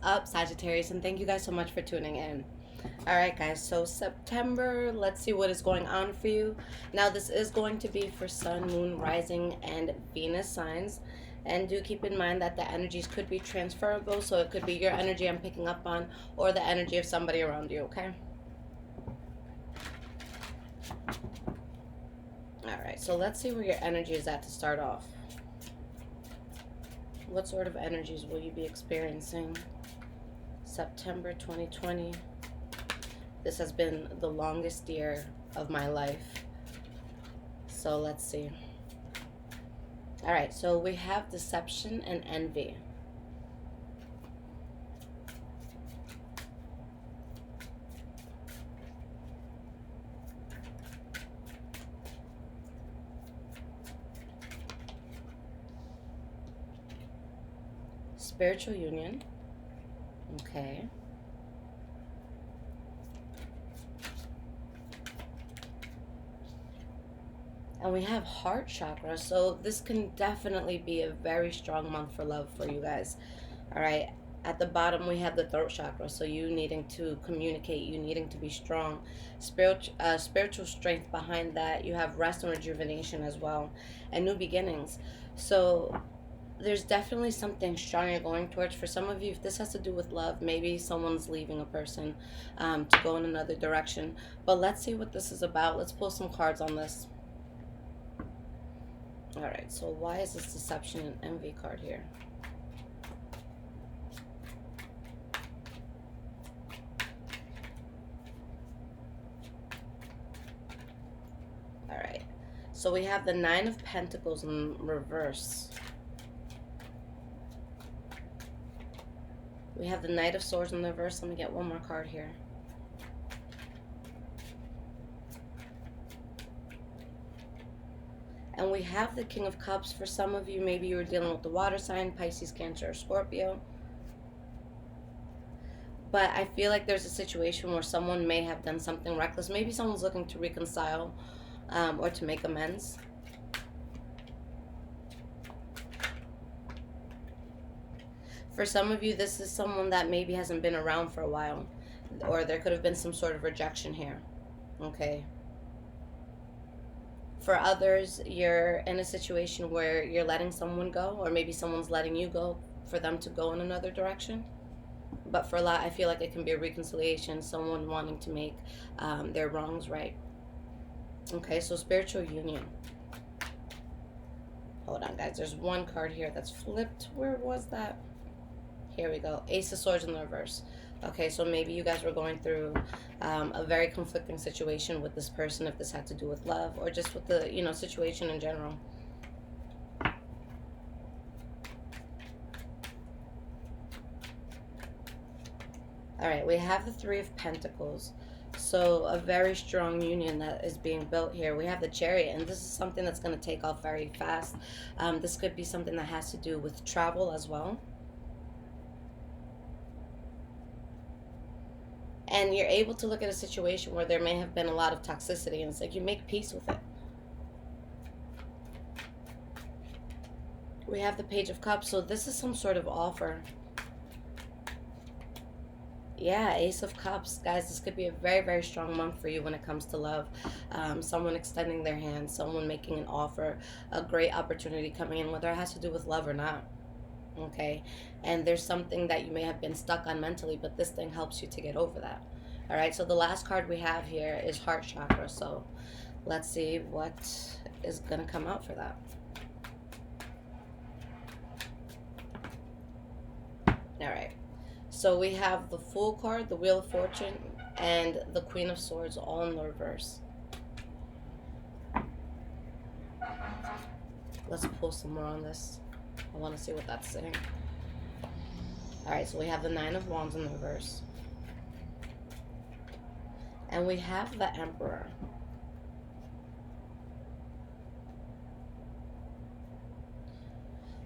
up, Sagittarius? And thank you guys so much for tuning in. Alright guys, so September, let's see what is going on for you. Now this is going to be for Sun, Moon, Rising, and Venus signs. And do keep in mind that the energies could be transferable, so it could be your energy I'm picking up on or the energy of somebody around you, okay? Alright, so let's see where your energy is at to start off. What sort of energies will you be experiencing September 2020? This has been the longest year of my life. So let's see. Alright, so we have deception and envy. Spiritual union. Okay. And we have heart chakra. So this can definitely be a very strong month for love for you guys. All right. At the bottom, we have the throat chakra. So you needing to communicate, you needing to be strong. Spiritual strength behind that. You have rest and rejuvenation as well. And new beginnings. So there's definitely something strong you're going towards. For some of you, if this has to do with love, maybe someone's leaving a person to go in another direction. But let's see what this is about. Let's pull some cards on this. All right, so why is this deception and envy card here? All right, so we have the Nine of Pentacles in reverse. We have the Knight of Swords in reverse. Let me get one more card here. And we have the King of Cups. For some of you, maybe you were dealing with the water sign, Pisces, Cancer, or Scorpio. But I feel like there's a situation where someone may have done something reckless. Maybe someone's looking to reconcile or to make amends. For some of you, this is someone that maybe hasn't been around for a while. Or there could have been some sort of rejection here. Okay. For others, you're in a situation where you're letting someone go, or maybe someone's letting you go for them to go in another direction. But for a lot, I feel like it can be a reconciliation, someone wanting to make their wrongs right. Okay, so spiritual union. Hold on, guys. There's one card here that's flipped. Where was that? Here we go. Ace of Swords in the reverse. Okay, so maybe you guys were going through a very conflicting situation with this person, if this had to do with love or just with the, situation in general. All right, we have the Three of Pentacles. So a very strong union that is being built here. We have the Chariot, and this is something that's going to take off very fast. This could be something that has to do with travel as well. And you're able to look at a situation where there may have been a lot of toxicity, and it's like you make peace with it. We have the Page of Cups, so this is some sort of offer. Yeah, Ace of Cups. Guys, this could be a very, very strong month for you when it comes to love. Someone extending their hand, someone making an offer, a great opportunity coming in, whether it has to do with love or not. Okay, and there's something that you may have been stuck on mentally, but this thing helps you to get over that. All right, so the last card we have here is heart chakra. So let's see what is going to come out for that. All right, so we have the Fool card, the Wheel of Fortune, and the Queen of Swords all in the reverse. Let's pull some more on this. I want to see what that's saying. Alright, so we have the Nine of Wands in the reverse. And we have the Emperor.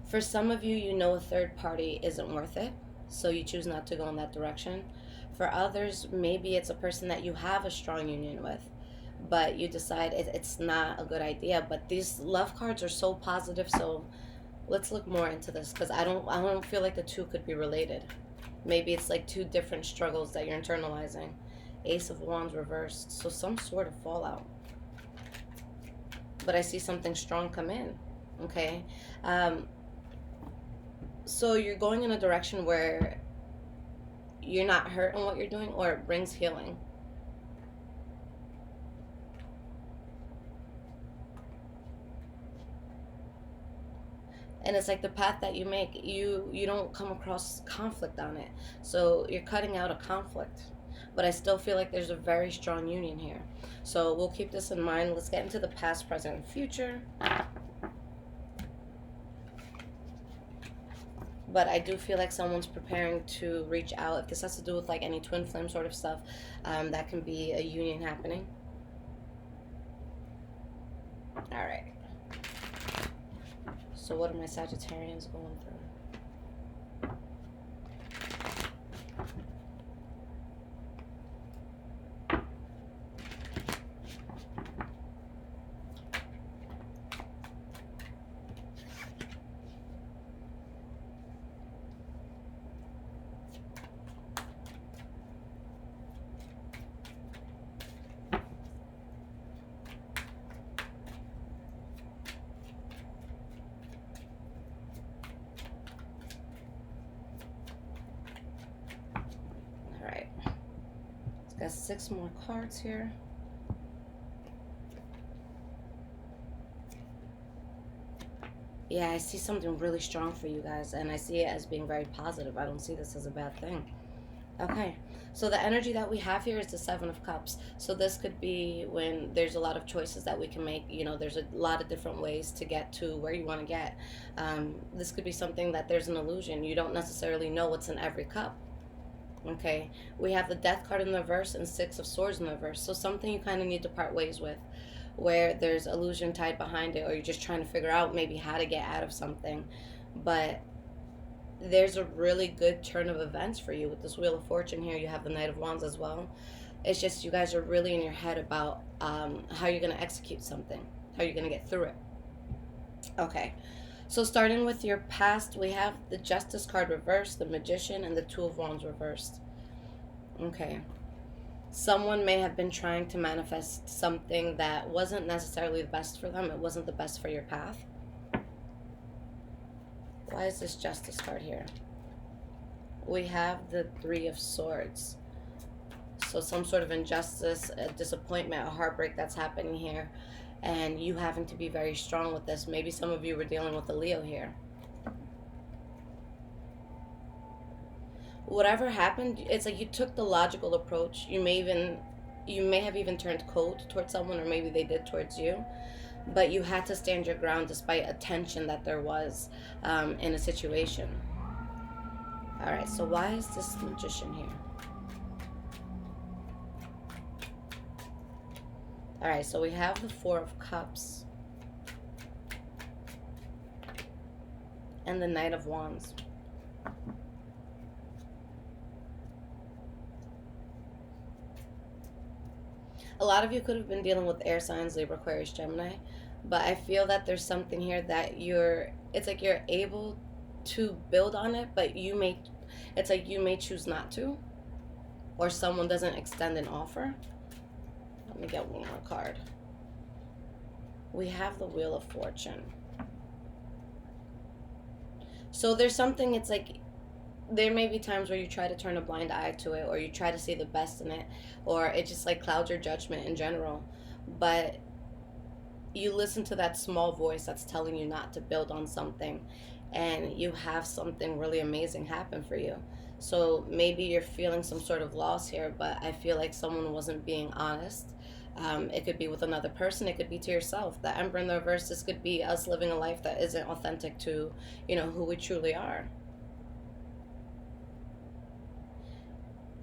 For some of you, you know a third party isn't worth it, so you choose not to go in that direction. For others, maybe it's a person that you have a strong union with, but you decide it's not a good idea. But these love cards are so positive, so let's look more into this, because I don't feel like the two could be related. Maybe it's like two different struggles that you're internalizing. Ace of Wands reversed. So some sort of fallout. But I see something strong come in. Okay. So you're going in a direction where you're not hurt in what you're doing, or it brings healing. And it's like the path that you make, you don't come across conflict on it, so you're cutting out a conflict. But I still feel like there's a very strong union here, so we'll keep this in mind. Let's get into the past, present, and future. But I do feel like someone's preparing to reach out. If this has to do with like any twin flame sort of stuff, that can be a union happening. All right. So what are my Sagittarians going through? All right. Got 6 more cards here. Yeah, I see something really strong for you guys, and I see it as being very positive. I don't see this as a bad thing. Okay, so the energy that we have here is the 7 of Cups. So this could be when there's a lot of choices that we can make. You know, there's a lot of different ways to get to where you want to get. This could be something that there's an illusion. You don't necessarily know what's in every cup. Okay, we have the Death card in the reverse and 6 of Swords in the reverse. So something you kind of need to part ways with, where there's illusion tied behind it, or you're just trying to figure out maybe how to get out of something. But there's a really good turn of events for you with this Wheel of Fortune here. You have the Knight of Wands as well. It's just you guys are really in your head about how you're going to execute something, how you're going to get through it. Okay, so starting with your past, we have the Justice card reversed, the Magician, and the 2 of Wands reversed. Okay. Someone may have been trying to manifest something that wasn't necessarily the best for them. It wasn't the best for your path. Why is this Justice card here? We have the 3 of Swords. So some sort of injustice, a disappointment, a heartbreak that's happening here. And you having to be very strong with this. Maybe some of you were dealing with a Leo here. Whatever happened, it's like you took the logical approach. You may have even turned cold towards someone, or maybe they did towards you. But you had to stand your ground despite a tension that there was in a situation. All right, so why is this Magician here? All right, so we have the 4 of Cups and the Knight of Wands. A lot of you could have been dealing with air signs, Libra, Aquarius, Gemini, but I feel that there's something here that it's like you're able to build on it, but it's like you may choose not to, or someone doesn't extend an offer. Let me get one more card. We have the Wheel of Fortune. So there's something, it's like, there may be times where you try to turn a blind eye to it, or you try to see the best in it, or it just like clouds your judgment in general. But you listen to that small voice that's telling you not to build on something, and you have something really amazing happen for you. So maybe you're feeling some sort of loss here, but I feel like someone wasn't being honest. It could be with another person. It could be to yourself. The Emperor in the reverse, this could be us living a life that isn't authentic to, who we truly are.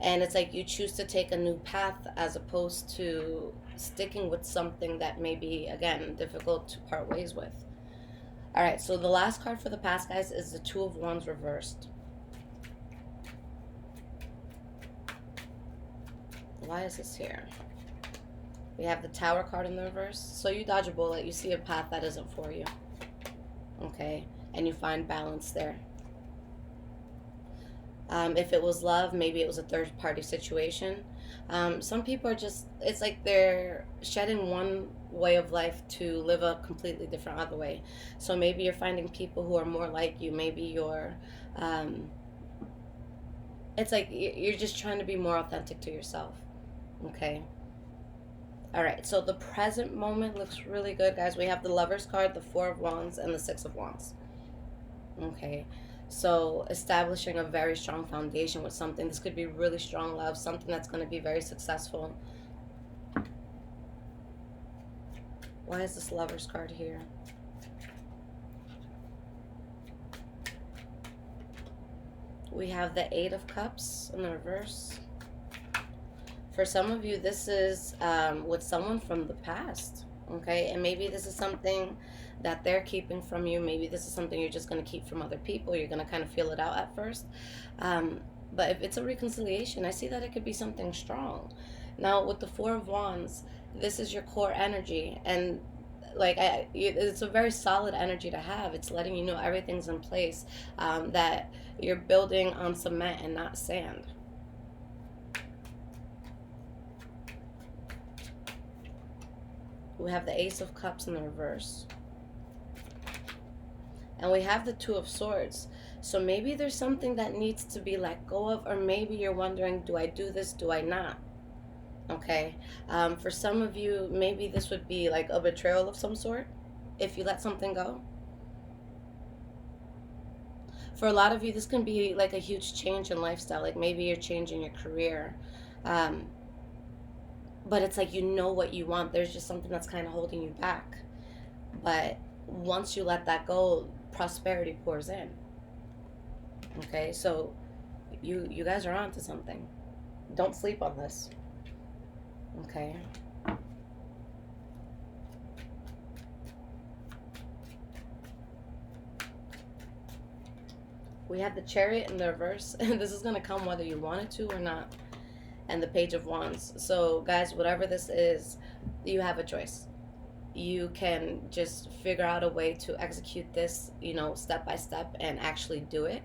And it's like you choose to take a new path as opposed to sticking with something that may be, again, difficult to part ways with. All right, so the last card for the past, guys, is the 2 of Wands reversed. Why is this here? We have the Tower card in the reverse. So you dodge a bullet. You see a path that isn't for you. Okay, and you find balance there. If it was love, maybe it was a third party situation. Some people are just, it's like they're shedding one way of life to live a completely different other way. So maybe you're finding people who are more like you. Maybe you're, um, it's like you're just trying to be more authentic to yourself. Okay. All right. So the present moment looks really good, guys. We have the Lover's card, the Four of Wands, and the Six of Wands. Okay. So establishing a very strong foundation with something. This could be really strong love, something that's going to be very successful. Why is this Lover's card here? We have the Eight of Cups in the reverse. For some of you, this is with someone from the past, okay? And maybe this is something that they're keeping from you. Maybe this is something you're just going to keep from other people. You're going to kind of feel it out at first. But if it's a reconciliation, I see that it could be something strong. Now, with the Four of Wands, this is your core energy. And like it's a very solid energy to have. It's letting you know everything's in place, that you're building on cement and not sand. We have the Ace of Cups in the reverse. And we have the Two of Swords. So maybe there's something that needs to be let go of, or maybe you're wondering, do I do this? Do I not? Okay. For some of you, maybe this would be like a betrayal of some sort if you let something go. For a lot of you, this can be like a huge change in lifestyle. Like maybe you're changing your career. But it's like you know what you want. There's just something that's kind of holding you back. But once you let that go, prosperity pours in. Okay, so you guys are onto something. Don't sleep on this. Okay. We have the Chariot in the reverse, and this is going to come whether you want it to or not. And the Page of Wands. So guys, whatever this is, you have a choice. You can just figure out a way to execute this, step by step and actually do it.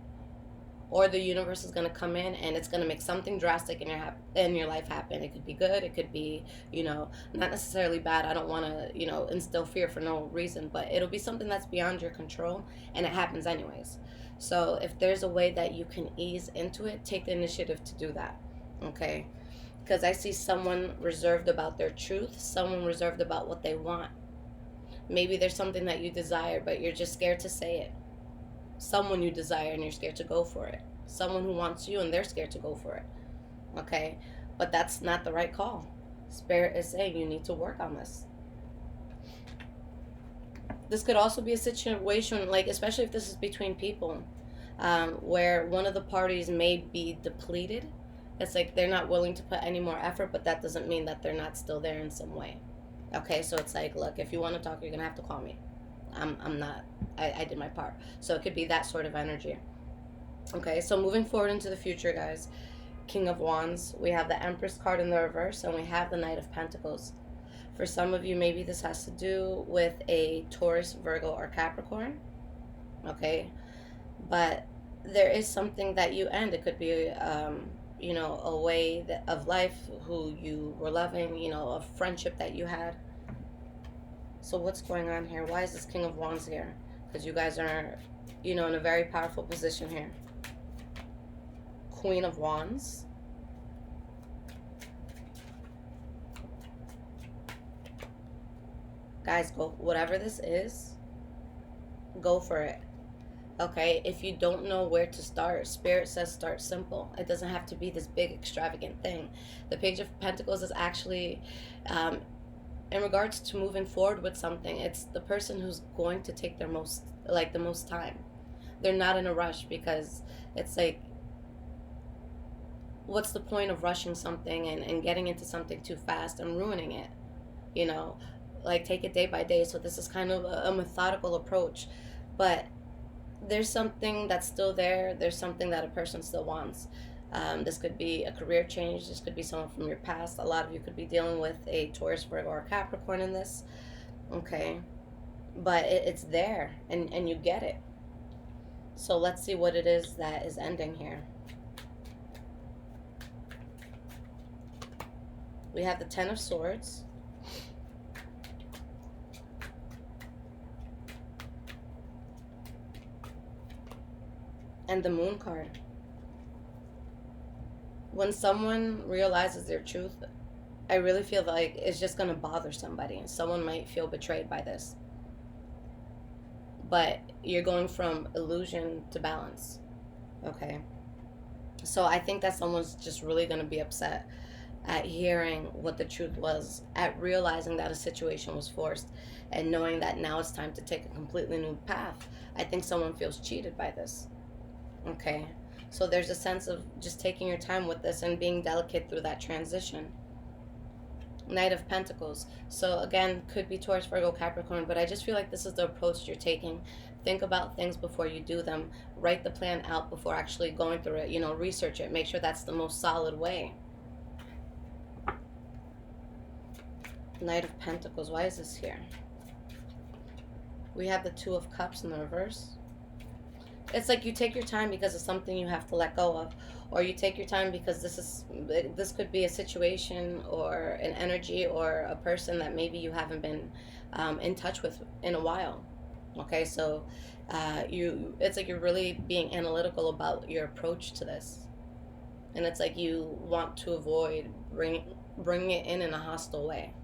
Or the universe is going to come in and it's going to make something drastic in your life happen. It could be good, it could be, not necessarily bad. I don't want to, instill fear for no reason, but it'll be something that's beyond your control and it happens anyways. So if there's a way that you can ease into it, take the initiative to do that. Okay? Because I see someone reserved about their truth, someone reserved about what they want. Maybe there's something that you desire, but you're just scared to say it. Someone you desire and you're scared to go for it. Someone who wants you and they're scared to go for it. Okay? But that's not the right call. Spirit is saying you need to work on this. This could also be a situation, like especially if this is between people, where one of the parties may be depleted. It's like they're not willing to put any more effort, but that doesn't mean that they're not still there in some way. Okay, so it's like, look, if you want to talk, you're going to have to call me. I'm not, I did my part. So it could be that sort of energy. Okay, so moving forward into the future, guys. King of Wands. We have the Empress card in the reverse, and we have the Knight of Pentacles. For some of you, maybe this has to do with a Taurus, Virgo, or Capricorn. Okay, but there is something that you end. It could be a way of life, who you were loving, a friendship that you had. So what's going on here? Why is this King of Wands here? Because you guys are, in a very powerful position here. Queen of Wands. Guys, go, whatever this is, go for it. Okay, if you don't know where to start, Spirit says start simple. It doesn't have to be this big extravagant thing. The Page of Pentacles is actually, in regards to moving forward with something, it's the person who's going to take the most time. They're not in a rush, because it's like, what's the point of rushing something and getting into something too fast and ruining it? Like take it day by day. So this is kind of a methodical approach, but there's something that's still there. There's something that a person still wants. This could be a career change. This could be someone from your past. A lot of you could be dealing with a Taurus, Virgo, or Capricorn in this. Okay, but it's there, and you get it. So let's see what it is that is ending here. We have the Ten of Swords. And the Moon card. When someone realizes their truth, I really feel like it's just going to bother somebody. Someone might feel betrayed by this. But you're going from illusion to balance. Okay? So I think that someone's just really going to be upset at hearing what the truth was, at realizing that a situation was forced, and knowing that now it's time to take a completely new path. I think someone feels cheated by this. Okay? So there's a sense of just taking your time with this and being delicate through that transition. Knight of Pentacles. So again, could be Taurus, Virgo, Capricorn, but I just feel like this is the approach you're taking. Think about things before you do them. Write the plan out before actually going through it. You know, research it. Make sure that's the most solid way. Knight of Pentacles. Why is this here? We have the Two of Cups in the reverse. It's like you take your time because it's something you have to let go of, or you take your time because this could be a situation or an energy or a person that maybe you haven't been in touch with in a while. Okay, so it's like you're really being analytical about your approach to this, and it's like you want to avoid bringing it in a hostile way.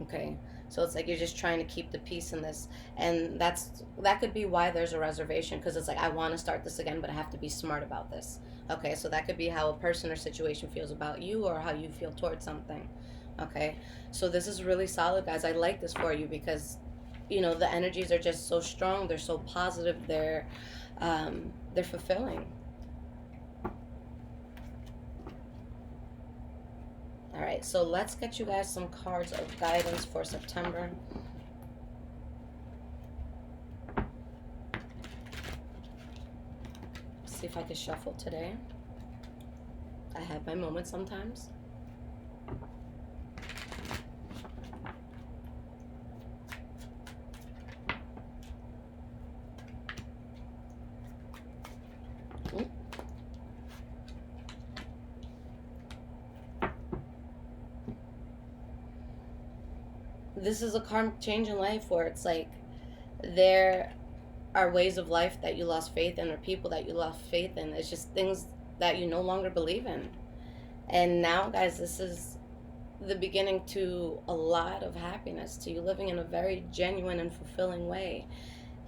Okay, so it's like you're just trying to keep the peace in this, and that could be why there's a reservation, because it's like, I want to start this again, but I have to be smart about this. Okay, so that could be how a person or situation feels about you, or how you feel towards something. Okay, so this is really solid, guys. I like this for you because, you know, the energies are just so strong. They're so positive. They're fulfilling. All right, so let's get you guys some cards of guidance for September. See if I can shuffle today. I have my moments sometimes. This is a karmic change in life where it's like there are ways of life that you lost faith in, or people that you lost faith in. It's just things that you no longer believe in. And now, guys, this is the beginning to a lot of happiness, to you living in a very genuine and fulfilling way.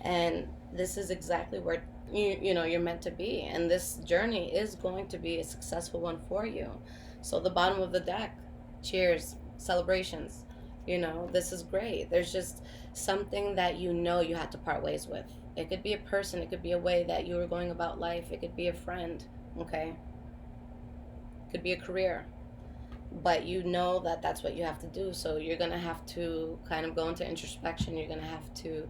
And this is exactly where you know you're meant to be. And this journey is going to be a successful one for you. So the bottom of the deck, cheers, celebrations. You know, this is great. There's just something that you know you had to part ways with. It could be a person. It could be a way that you were going about life. It could be a friend, okay? It could be a career. But you know that that's what you have to do. So you're going to have to kind of go into introspection. You're going to have to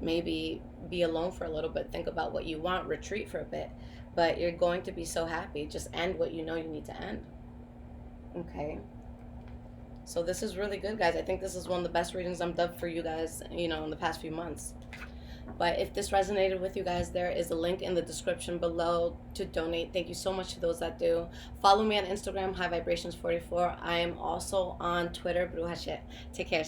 maybe be alone for a little bit. Think about what you want. Retreat for a bit. But you're going to be so happy. Just end what you know you need to end. Okay? So this is really good, guys. I think this is one of the best readings I've done for you guys, you know, in the past few months. But if this resonated with you guys, there is a link in the description below to donate. Thank you so much to those that do. Follow me on Instagram, High Vibrations 44. I am also on Twitter, Bruja Shit. Take care,